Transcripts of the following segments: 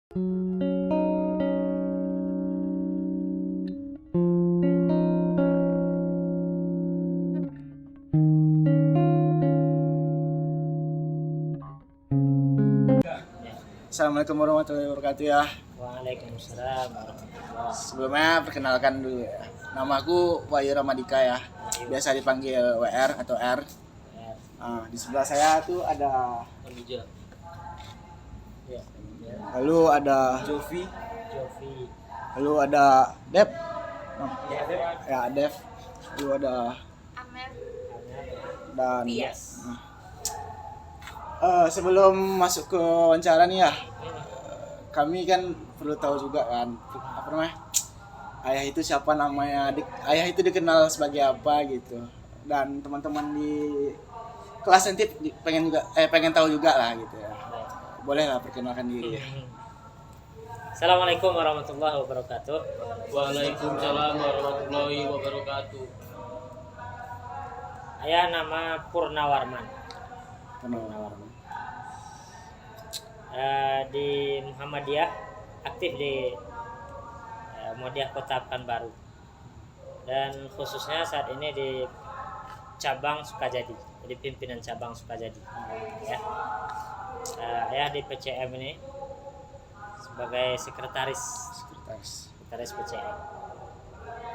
Assalamualaikum warahmatullahi wabarakatuh ya. Waalaikumsalam warahmatullahi. Sebelumnya perkenalkan dulu ya. Namaku Wahyu Ramadika ya. Biasa dipanggil WR atau R. Di sebelah saya tuh ada Menuju. Ya. lalu ada Jovi. lalu ada Dev. Ya, Ya, Dev. Lalu ada dan Yes. sebelum masuk ke wawancara nih ya, kami kan perlu tahu juga kan apa namanya, ayah itu siapa, namanya ayah itu dikenal sebagai apa gitu, dan teman-teman di kelas nanti pengen tahu juga lah gitu ya. Boleh lah perkenalkan diri ya. Assalamualaikum warahmatullahi wabarakatuh. Waalaikumsalam warahmatullahi wabarakatuh. Ayah nama Purnawarman. Di Muhammadiyah, aktif di Muhammadiyah Kota Pekanbaru, dan khususnya saat ini di cabang Sukajadi, jadi pimpinan cabang Sukajadi ya. Ayah di PCM ini sebagai sekretaris PCM.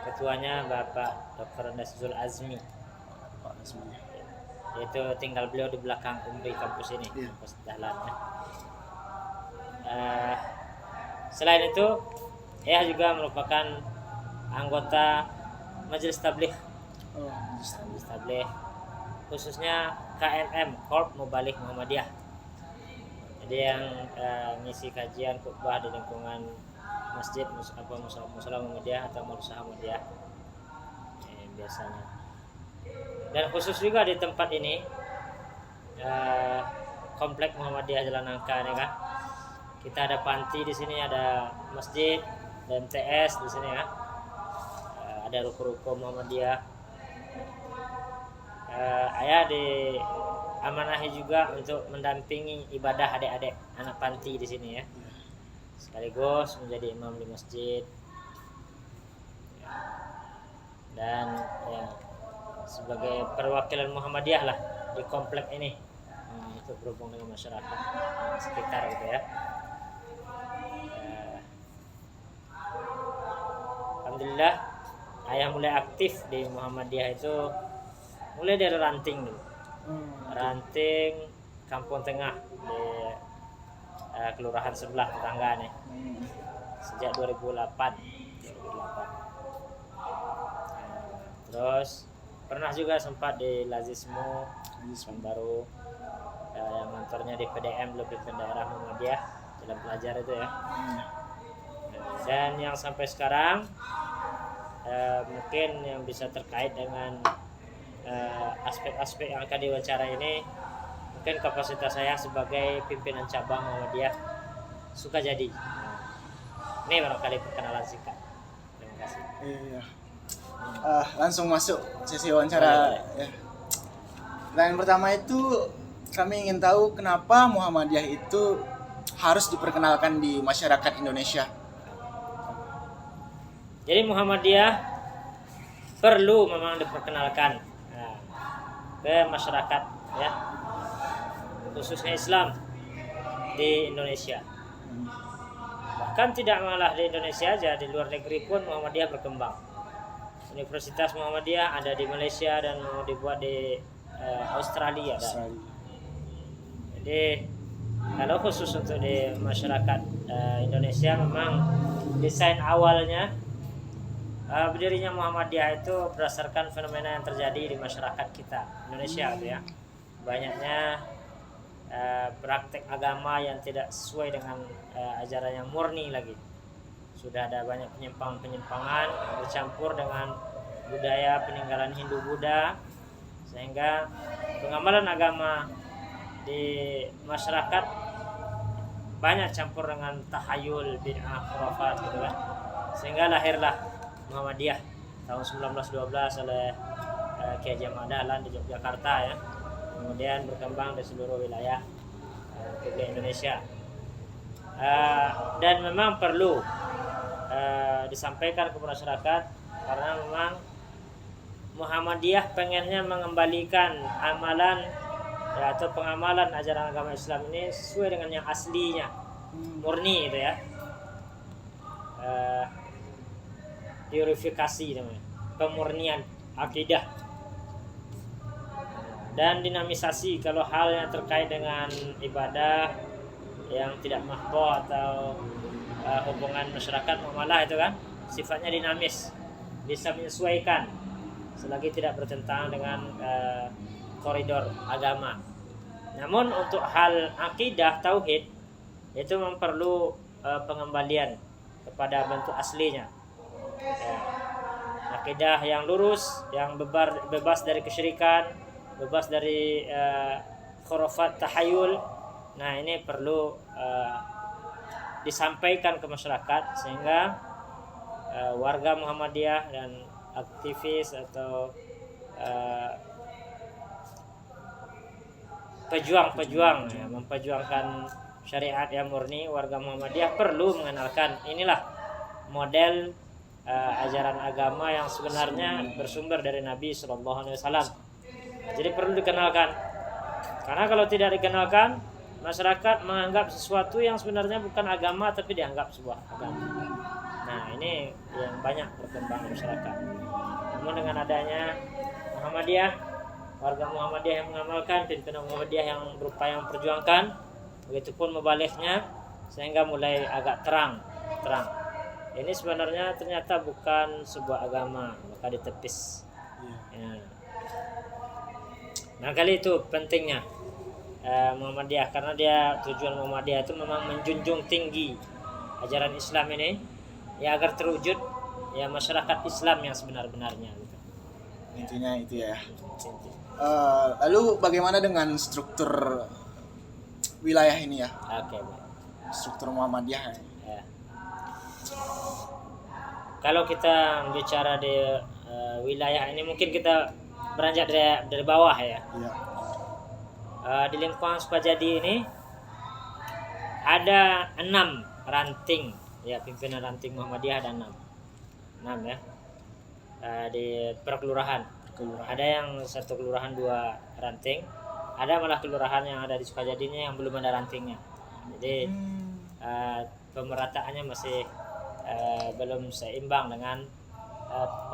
Ketuanya Bapak Dr. Nasrul Azmi. Yaitu tinggal beliau di belakang Umri kampus ini, kampus Dahlan ya. Selain itu, ayah juga merupakan anggota Majelis Tabligh. Majelis Tabligh, khususnya KMM, Korp Mubalik Muhammadiyah. Jadi yang ngisi kajian khutbah di lingkungan masjid, musala Muhammadiyah atau madrasah Muhammadiyah biasanya. Dan khusus juga di tempat ini, komplek Muhammadiyah Jalan Nangka ini kan. Kita ada panti di sini, ada masjid, dan MTS di sini ya. Ada ruko-ruko Muhammadiyah. Ayah diamanahi juga untuk mendampingi ibadah adik-adik anak panti di sini ya. Sekaligus menjadi imam di masjid. Dan ya, sebagai perwakilan Muhammadiyah lah di komplek ini, untuk berhubung dengan masyarakat sekitar gitu ya. Alhamdulillah, ayah mulai aktif di Muhammadiyah itu mulai dari ranting dulu. Ranting Kampung Tengah di kelurahan sebelah tetangga nih. Sejak 2008. Terus pernah juga sempat di Lazismu baru, yang kantornya di PDM, lebih ke daerah Muhammadiyah, Jalan Pelajar itu ya. Dan yang sampai sekarang mungkin yang bisa terkait dengan aspek-aspek yang akan diwawancara ini, mungkin kapasitas saya sebagai pimpinan cabang Muhammadiyah Sukajadi. Ini barangkali perkenalan singkat. Terima kasih. Iya. Langsung masuk sesi wawancara ya. Dan yang pertama itu kami ingin tahu kenapa Muhammadiyah itu harus diperkenalkan di masyarakat Indonesia. Jadi Muhammadiyah perlu memang diperkenalkan ke masyarakat ya, khususnya Islam di Indonesia. Bahkan tidak malah di Indonesia aja, di luar negeri pun Muhammadiyah berkembang. Universitas Muhammadiyah ada di Malaysia dan mau dibuat di Australia. Jadi kalau khusus untuk di masyarakat Indonesia, memang desain awalnya berdirinya Muhammadiyah itu berdasarkan fenomena yang terjadi di masyarakat kita Indonesia gitu ya. Banyaknya praktek agama yang tidak sesuai dengan ajaran yang murni lagi. Sudah ada banyak penyimpangan bercampur dengan budaya peninggalan Hindu Buddha, sehingga pengamalan agama di masyarakat banyak campur dengan tahayul, bid'ah, khurafat gitu kan. Sehingga lahirlah Muhammadiyah tahun 1912 oleh Kiai Haji Ahmad Dahlan di Yogyakarta ya. Kemudian berkembang di seluruh wilayah Republik Indonesia. dan memang perlu disampaikan ke masyarakat, karena memang Muhammadiyah pengennya mengembalikan amalan ya, atau pengamalan ajaran agama Islam ini sesuai dengan yang aslinya, murni itu ya. Purifikasi namanya, pemurnian akidah dan dinamisasi kalau hal yang terkait dengan ibadah yang tidak mahdoh atau hubungan masyarakat muamalah itu kan sifatnya dinamis, bisa menyesuaikan selagi tidak bertentangan dengan koridor agama. Namun untuk hal akidah tauhid itu memang perlu pengembalian kepada bentuk aslinya. Ya. Akidah yang lurus, yang bebas dari kesyirikan, bebas dari khurafat tahayul. Nah, ini perlu disampaikan ke masyarakat sehingga warga Muhammadiyah dan aktivis atau pejuang-pejuang ya, memperjuangkan syariat yang murni, warga Muhammadiyah perlu mengenalkan inilah model ajaran agama yang sebenarnya bersumber dari Nabi SAW. Jadi perlu dikenalkan, karena kalau tidak dikenalkan, masyarakat menganggap sesuatu yang sebenarnya bukan agama tapi dianggap sebuah agama. Nah, ini yang banyak berkembang di masyarakat. Namun dengan adanya Muhammadiyah, warga Muhammadiyah yang mengamalkan, pimpinan Muhammadiyah yang berupaya memperjuangkan, begitupun mubaliknya, sehingga mulai agak terang. Ini sebenarnya ternyata bukan sebuah agama, maka ditepis. Ya. Nah, kali itu pentingnya Muhammadiyah, karena dia tujuan Muhammadiyah itu memang menjunjung tinggi ajaran Islam ini ya, agar terwujud ya masyarakat Islam yang sebenar-benarnya gitu. Intinya itu ya. Lalu bagaimana dengan struktur wilayah ini ya? Oke, Struktur Muhammadiyah. ya. Kalau kita bicara di wilayah ini, mungkin kita beranjak dari bawah ya. Iya. Di lingkungan Sukajadi ini ada 6 ranting ya, pimpinan ranting Muhammadiyah ada 6 ya. Di per kelurahan. Ada yang satu kelurahan 2 ranting, ada malah kelurahan yang ada di Sukajadi ini yang belum ada rantingnya. Jadi pemerataannya masih belum seimbang dengan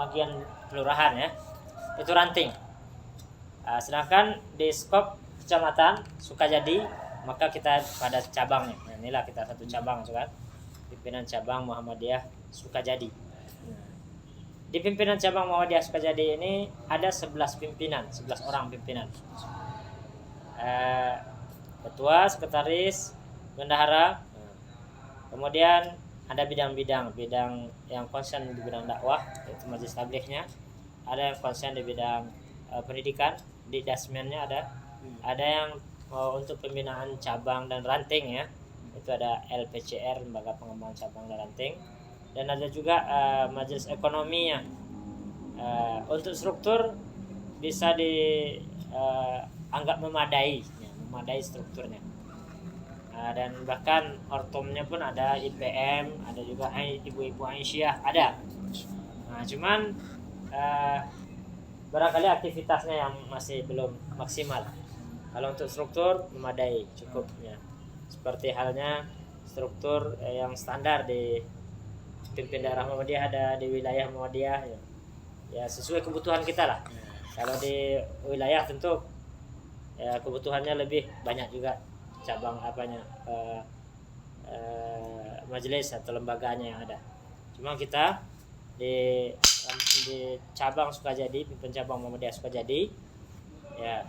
bagian kelurahan ya. Itu ranting. Sedangkan di skop kecamatan Sukajadi, maka kita pada cabangnya. Nah, inilah kita satu cabang kan. Pimpinan cabang Muhammadiyah Sukajadi. Di pimpinan cabang Muhammadiyah Sukajadi ini ada 11 pimpinan, 11 orang pimpinan. Ketua, sekretaris, bendahara. Kemudian ada bidang yang konsen di bidang dakwah, yaitu majelis tablighnya. Ada yang konsen di bidang pendidikan, di dasmennya ada yang untuk pembinaan cabang dan ranting ya, itu ada LPCR, Lembaga Pengembangan Cabang dan Ranting, dan ada juga majelis ekonominya. Untuk struktur bisa dianggap memadai strukturnya. Dan bahkan ortomnya pun ada IPM, ada juga ibu-ibu Aisyah ada. Nah, cuman barangkali aktivitasnya yang masih belum maksimal. Kalau untuk struktur memadai, cukup ya. Seperti halnya struktur yang standar di pimpin daerah Muhammadiyah, ada di wilayah Muhammadiyah ya. Ya sesuai kebutuhan kita lah. Kalau di wilayah tentu ya kebutuhannya lebih banyak juga cabang majelis atau lembaganya yang ada. Cuma kita di cabang Sukajadi, pimpin cabang Muhammadiyah Sukajadi ya,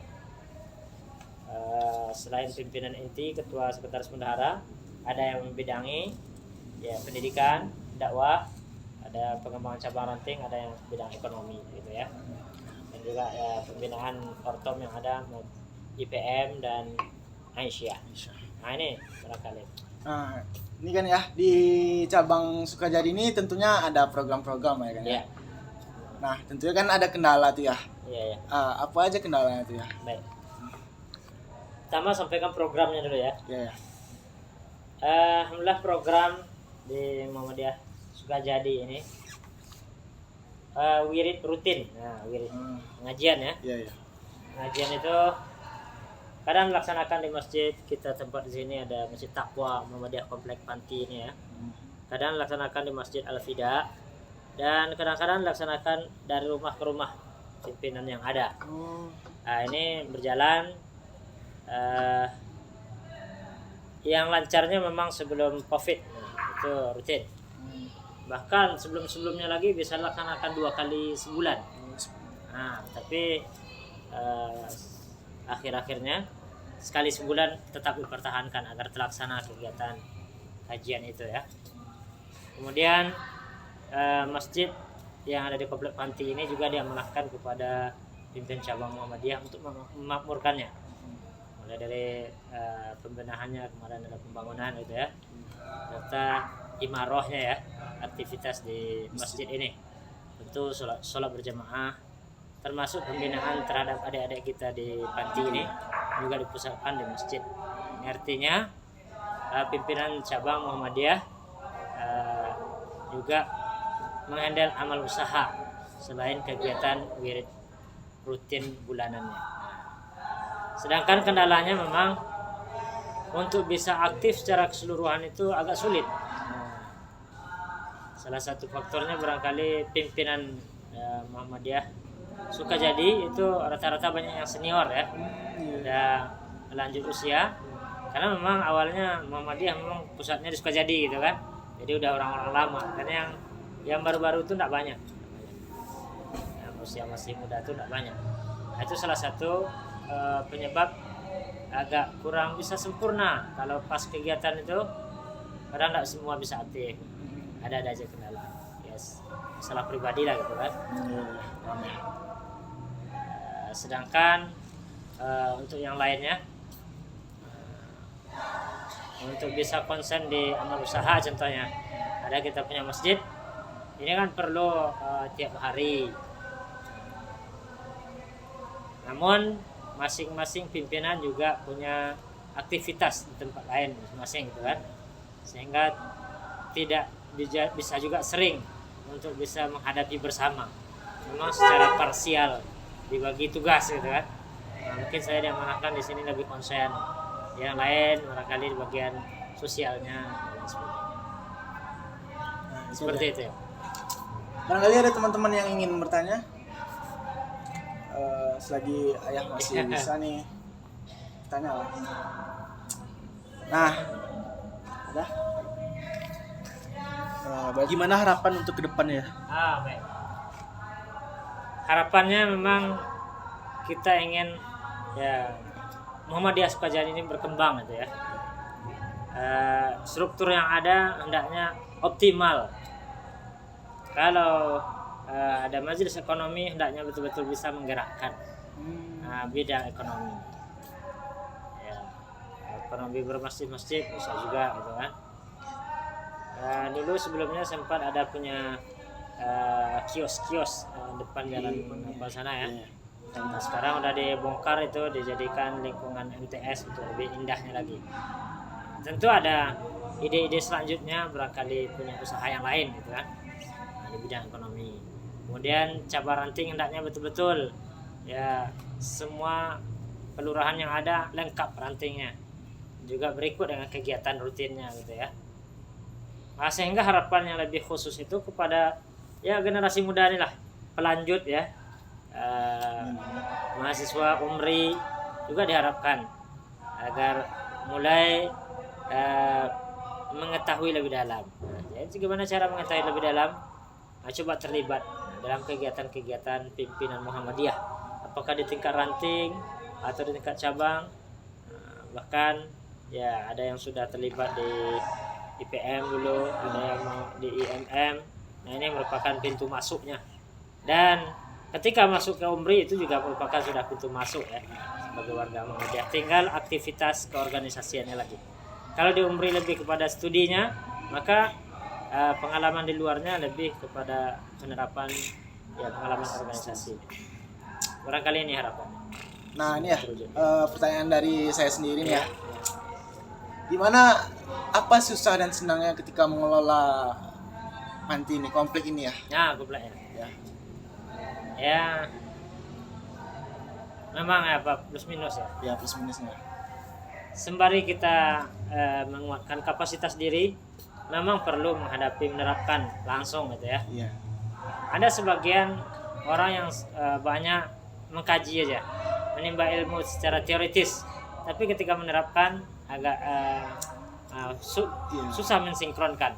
selain pimpinan inti, ketua, sekretaris, bendahara, ada yang membidangi ya pendidikan, dakwah, ada pengembangan cabang ranting, ada yang bidang ekonomi gitu ya, dan juga ya, pembinaan ortom yang ada IPM dan Aisyah. Nah ini barangkali. Nah, ini kan ya di cabang Sukajadi ini tentunya ada program-program ya kan ya. Ya. Nah, tentunya kan ada kendala tuh ya. Iya ya. Apa aja kendalanya tuh ya? Baik. Pertama sampaikan programnya dulu ya. Iya. Ya. Alhamdulillah program di Muhammadiyah Sukajadi ini wirid rutin. Nah, wirid pengajian ya. Iya, iya. Pengajian itu kadang melaksanakan di masjid kita, tempat di sini ada Masjid Taqwa Muhammadiyah Komplek Panti ini ya. Kadang dilaksanakan di Masjid Al-Fida dan kadang-kadang dilaksanakan dari rumah ke rumah pimpinan yang ada. Nah, ini berjalan. Yang lancarnya memang sebelum COVID, itu rutin. Bahkan sebelum-sebelumnya lagi bisa laksanakan 2 kali sebulan. Nah, tapi akhir-akhirnya sekali sebulan tetap dipertahankan agar terlaksana kegiatan kajian itu ya. Kemudian masjid yang ada di Komplek Panti ini juga diamanahkan kepada pimpinan cabang Muhammadiyah untuk memakmurkannya. Mulai dari pembenahannya, kemarin ada pembangunan gitu ya, serta imarohnya ya, aktivitas di masjid ini. Tentu sholat berjamaah, termasuk pembinaan terhadap adik-adik kita di panti ini juga dipusatkan di masjid. Ini artinya pimpinan cabang Muhammadiyah juga menghandle amal usaha selain kegiatan wirid rutin bulanannya. Sedangkan kendalanya memang untuk bisa aktif secara keseluruhan itu agak sulit. Salah satu faktornya barangkali pimpinan Muhammadiyah Sukajadi itu rata-rata banyak yang senior ya, udah lanjut usia. Karena memang awalnya Muhammadiyah memang pusatnya di Sukajadi gitu kan, jadi udah orang-orang lama. Karena yang baru-baru itu tidak banyak, yang usia masih muda itu tidak banyak. Nah, itu salah satu penyebab agak kurang bisa sempurna. Kalau pas kegiatan itu kadang tidak semua bisa aktif, ada aja kendala. Yes, masalah pribadi lah gitu kan. Sedangkan untuk yang lainnya, untuk bisa konsen di amal usaha, contohnya ada kita punya masjid ini kan perlu tiap hari. Namun masing-masing pimpinan juga punya aktivitas di tempat lain masing-masing gitu kan, sehingga tidak bisa juga sering untuk bisa menghadapi bersama. Memang secara parsial dibagi tugas gitu kan. Nah, mungkin saya diamanahkan di sini lebih konsen, yang lain barangkali di bagian sosialnya dan sebagainya. Seperti itu ya. Barangkali ada teman-teman yang ingin bertanya. Selagi ayah masih bisa nih, tanya lah. Nah, udah. Bagaimana harapan untuk kedepannya? Baik. Harapannya memang kita ingin ya Muhammadiyah Sukajadi ini berkembang gitu ya. Struktur yang ada hendaknya optimal. Kalau ada majelis ekonomi, hendaknya betul-betul bisa menggerakkan bidang ekonomi. Ya, ekonomi bermasjid-masjid bisa juga gitu kan. Dulu sebelumnya sempat ada punya kios-kios depan jalan sana ya. Nah, sekarang udah dibongkar, itu dijadikan lingkungan MTS untuk lebih indahnya lagi. Tentu ada ide-ide selanjutnya, barangkali punya usaha yang lain gitu kan, di bidang ekonomi. Kemudian cabang ranting hendaknya betul-betul ya semua kelurahan yang ada lengkap rantingnya, juga berikut dengan kegiatan rutinnya gitu ya. Nah, sehingga harapan yang lebih khusus itu kepada ya generasi muda inilah, pelanjut ya, mahasiswa umri juga diharapkan agar mulai mengetahui lebih dalam. Jadi bagaimana cara mengetahui lebih dalam? Nah, coba terlibat dalam kegiatan-kegiatan pimpinan Muhammadiyah, apakah di tingkat ranting atau di tingkat cabang. Bahkan ya ada yang sudah terlibat di IPM dulu, ada yang mau di IMM. Nah, ini merupakan pintu masuknya. Dan ketika masuk ke umri itu juga merupakan sudah pintu masuk ya sebagai warga Muhammadiyah. Tinggal aktivitas keorganisasiannya lagi. Kalau di umri lebih kepada studinya, maka pengalaman di luarnya lebih kepada penerapan ya pengalaman organisasi. Barangkali ini harapannya. Nah, ini ya pertanyaan dari saya sendiri nih ya. Gimana apa susah dan senangnya ketika mengelola panti ini, komplek ini ya? Nah, komplek Ya. ya memang apa plus minus ya. Ya plus minusnya. Sembari kita menguatkan kapasitas diri, memang perlu menerapkan langsung gitu ya. Iya. Ada sebagian orang yang banyak mengkaji aja, menimba ilmu secara teoritis, tapi ketika menerapkan agak Iya. susah mensinkronkan.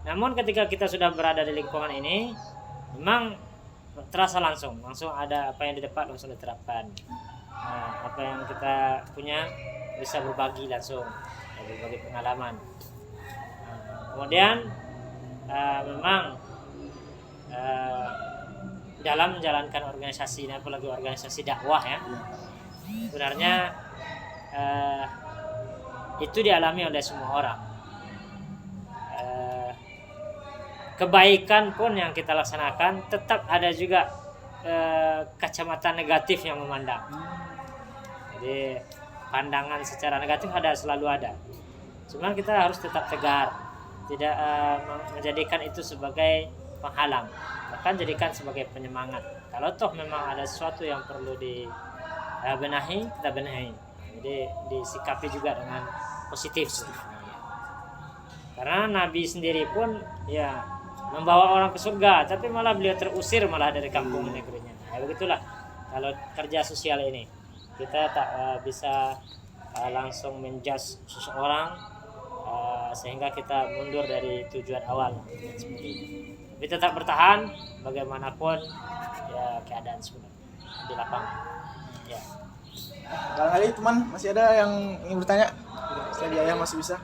Namun ketika kita sudah berada di lingkungan ini, memang terasa langsung ada apa yang didapat langsung diterapkan. Nah, apa yang kita punya bisa berbagi langsung, berbagi pengalaman. Kemudian memang dalam menjalankan organisasi ini, apalagi organisasi dakwah ya, Iya. sebenarnya itu dialami oleh semua orang. Kebaikan pun yang kita laksanakan tetap ada juga kacamata negatif yang memandang. Jadi pandangan secara negatif selalu ada. Cuman kita harus tetap tegar, tidak menjadikan itu sebagai penghalang, bahkan jadikan sebagai penyemangat. Kalau toh memang ada sesuatu yang perlu dibenahi, kita benahi. Jadi disikapi juga dengan positif. Karena Nabi sendiri pun ya membawa orang ke surga, tapi malah beliau terusir malah dari kampung negerinya. Ya begitulah kalau kerja sosial ini, kita tak bisa langsung menjudge seseorang sehingga kita mundur dari tujuan awal seperti itu. Tapi tetap bertahan bagaimanapun ya keadaan sebenarnya di lapangan. Ya. Barangkali teman masih ada yang ingin bertanya? Selagi Ayah masih bisa.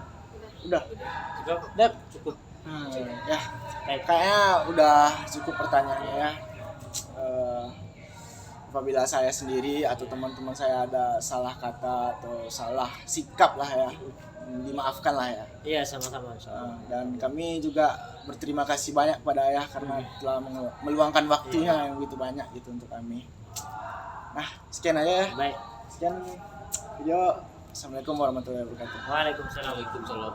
Udah. Cukup. Cukup. Ya. Kayaknya udah cukup pertanyaannya ya. Apabila saya sendiri atau teman-teman saya ada salah kata atau salah sikap lah ya, dimaafkan lah ya. Iya, sama-sama. Dan kami juga berterima kasih banyak pada Ayah karena telah meluangkan waktunya yang begitu banyak gitu untuk kami. Nah, sekian aja ya. Baik. Sekian video. Assalamualaikum warahmatullahi wabarakatuh. Waalaikumsalam. Waalaikumsalam.